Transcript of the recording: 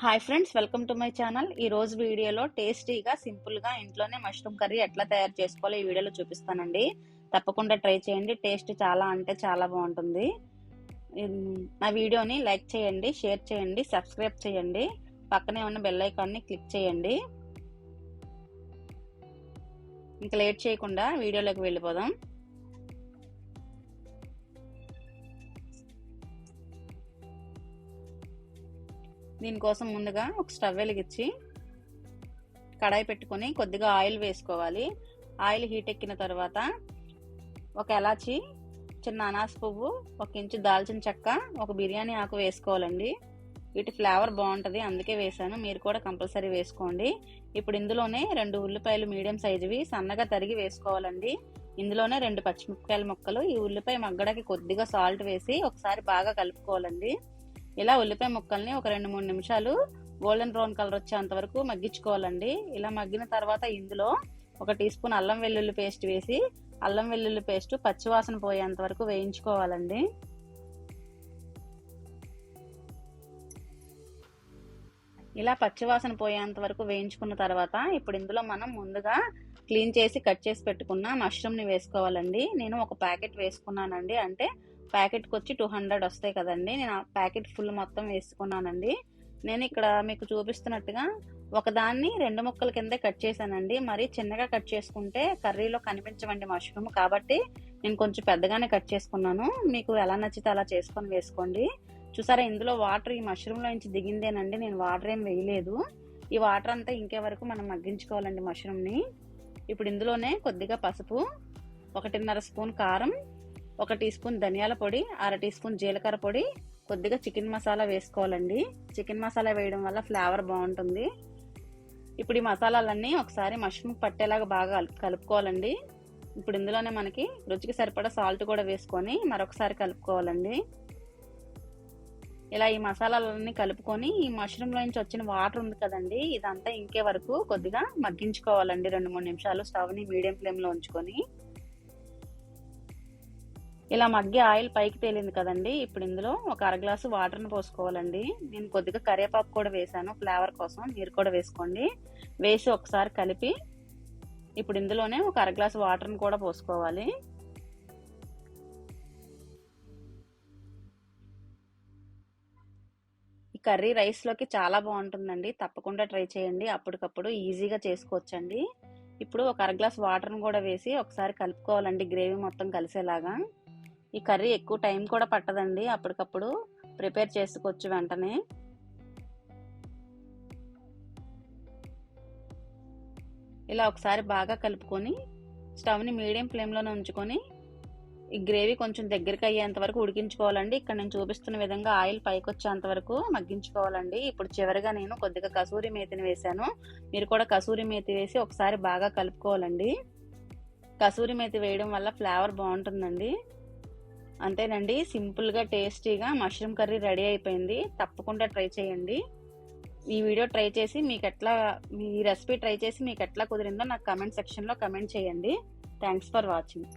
Hi friends, welcome to my channel. ఈ రోజు వీడియోలో టేస్టీగా సింపుల్గా ఇంట్లోనే మష్రూమ్ కర్రీ ఎట్లా తయారు చేసుకోవాలో ఈ వీడియోలో చూపిస్తానండి. తప్పకుండా ట్రై చేయండి. టేస్ట్ చాలా అంటే చాలా బాగుంటుంది. నా వీడియోని లైక్ చేయండి, షేర్ చేయండి, సబ్స్క్రైబ్ చేయండి. పక్కనే ఉన్న బెల్ ఐకాన్ని క్లిక్ చేయండి. ఇంకా లేట్ చేయకుండా వీడియోలోకి వెళ్ళిపోదాం. దీనికోసం ముందుగా ఒక స్టవ్ వెలిగించి కడాయి పెట్టుకొని కొద్దిగా ఆయిల్ వేసుకోవాలి. ఆయిల్ హీట్ ఎక్కిన తర్వాత ఒక ఎలాచి, చిన్న అనాస పువ్వు, 1 ఇంచు దాల్చిన చెక్క, ఒక బిర్యానీ ఆకు వేసుకోవాలండి. వీటి ఫ్లేవర్ బాగుంటుంది, అందుకే వేసాను. మీరు కూడా కంపల్సరీ వేసుకోండి. ఇప్పుడు ఇందులోనే 2 ఉల్లిపాయలు మీడియం సైజువి సన్నగా తరిగి వేసుకోవాలండి. ఇందులోనే 2 పచ్చిమిరపకాయల ముక్కలు. ఈ ఉల్లిపాయ మగ్గడానికి కొద్దిగా సాల్ట్ వేసి ఒకసారి బాగా కలుపుకోవాలండి. ఇలా ఉల్లిపాయ ముక్కల్ని ఒక 2-3 నిమిషాలు గోల్డెన్ బ్రౌన్ కలర్ వచ్చేంత వరకు మగ్గించుకోవాలండి. ఇలా మగ్గిన తర్వాత ఇందులో 1 టీ స్పూన్ అల్లం వెల్లుల్లి పేస్ట్ వేసి అల్లం వెల్లుల్లి పేస్ట్ పచ్చివాసన పోయేంత వరకు వేయించుకోవాలండి. ఇలా పచ్చివాసన పోయేంత వరకు వేయించుకున్న తర్వాత ఇప్పుడు ఇందులో మనం ముందుగా క్లీన్ చేసి కట్ చేసి పెట్టుకున్న మష్రూమ్ని వేసుకోవాలండి. నేను ఒక ప్యాకెట్ వేసుకున్నానండి. అంటే ప్యాకెట్కి వచ్చి 200 వస్తాయి కదండి. నేను ఆ ప్యాకెట్ ఫుల్ మొత్తం వేసుకున్నానండి. నేను ఇక్కడ మీకు చూపిస్తున్నట్టుగా ఒకదాన్ని 2 ముక్కల కిందే కట్ చేశానండి. మరి చిన్నగా కట్ చేసుకుంటే కర్రీలో కనిపించవండి మష్రూమ్, కాబట్టి నేను కొంచెం పెద్దగానే కట్ చేసుకున్నాను. మీకు ఎలా నచ్చితే అలా చేసుకొని వేసుకోండి. చూసారా, ఇందులో వాటర్ ఈ మష్రూమ్లో నుంచి దిగిందేనండి. నేను వాటర్ ఏం వేయలేదు. ఈ వాటర్ అంతా ఇంకే వరకు మనం మగ్గించుకోవాలండి మష్రూమ్ని. ఇప్పుడు ఇందులోనే కొద్దిగా పసుపు, 1.5 స్పూన్ కారం, 1 టీ స్పూన్ ధనియాల పొడి, 1/2 టీ స్పూన్ జీలకర్ర పొడి, కొద్దిగా చికెన్ మసాలా వేసుకోవాలండి. చికెన్ మసాలా వేయడం వల్ల ఫ్లేవర్ బాగుంటుంది. ఇప్పుడు ఈ మసాలాలన్నీ ఒకసారి మష్రూమ్ పట్టేలాగా బాగా కలుపుకోవాలండి. ఇప్పుడు ఇందులోనే మనకి రుచికి సరిపడా సాల్ట్ కూడా వేసుకొని మరొకసారి కలుపుకోవాలండి. ఇలా ఈ మసాలాలన్నీ కలుపుకొని ఈ మష్రూమ్లో నుంచి వచ్చిన వాటర్ ఉంది కదండి, ఇదంతా ఇంకే వరకు కొద్దిగా మగ్గించుకోవాలండి. 2-3 నిమిషాలు స్టవ్ని మీడియం ఫ్లేమ్లో ఉంచుకొని. ఇలా మగ్గి ఆయిల్ పైకి తేలింది కదండి. ఇప్పుడు ఇందులో ఒక 1/2 గ్లాసు వాటర్ని పోసుకోవాలండి. నేను కొద్దిగా కరివేపాకు కూడా వేసాను ఫ్లేవర్ కోసం, మీరు కూడా వేసుకోండి. వేసి ఒకసారి కలిపి ఇప్పుడు ఇందులోనే ఒక 1/2 గ్లాసు వాటర్ని కూడా పోసుకోవాలి. ఈ కర్రీ రైస్లోకి చాలా బాగుంటుందండి. తప్పకుండా ట్రై చేయండి. అప్పటికప్పుడు ఈజీగా చేసుకోవచ్చండి. ఇప్పుడు ఒక 1/2 గ్లాస్ వాటర్ని కూడా వేసి ఒకసారి కలుపుకోవాలండి, గ్రేవీ మొత్తం కలిసేలాగా. ఈ కర్రీ ఎక్కువ టైం కూడా పట్టదండి, అప్పటికప్పుడు ప్రిపేర్ చేసుకోవచ్చు వెంటనే. ఇలా ఒకసారి బాగా కలుపుకొని స్టవ్ని మీడియం ఫ్లేమ్లోనే ఉంచుకొని ఈ గ్రేవీ కొంచెం దగ్గరికి అయ్యేంత వరకు ఉడికించుకోవాలండి. ఇక్కడ నేను చూపిస్తున్న విధంగా ఆయిల్ పైకి వచ్చేంత వరకు మగ్గించుకోవాలండి. ఇప్పుడు చివరిగా నేను కొద్దిగా కసూరి మేతిని వేసాను. మీరు కూడా కసూరి మేతి వేసి ఒకసారి బాగా కలుపుకోవాలండి. కసూరి మేతి వేయడం వల్ల ఫ్లేవర్ బాగుంటుందండి. అంతేనండి, సింపుల్గా టేస్టీగా మష్రూమ్ కర్రీ రెడీ అయిపోయింది. తప్పకుండా ట్రై చేయండి. ఈ వీడియో ట్రై చేసి మీ రెసిపీ ట్రై చేసి మీకు ఎట్లా కుదిరిందో నాకు కమెంట్ సెక్షన్లో కమెంట్ చేయండి. Thanks for watching.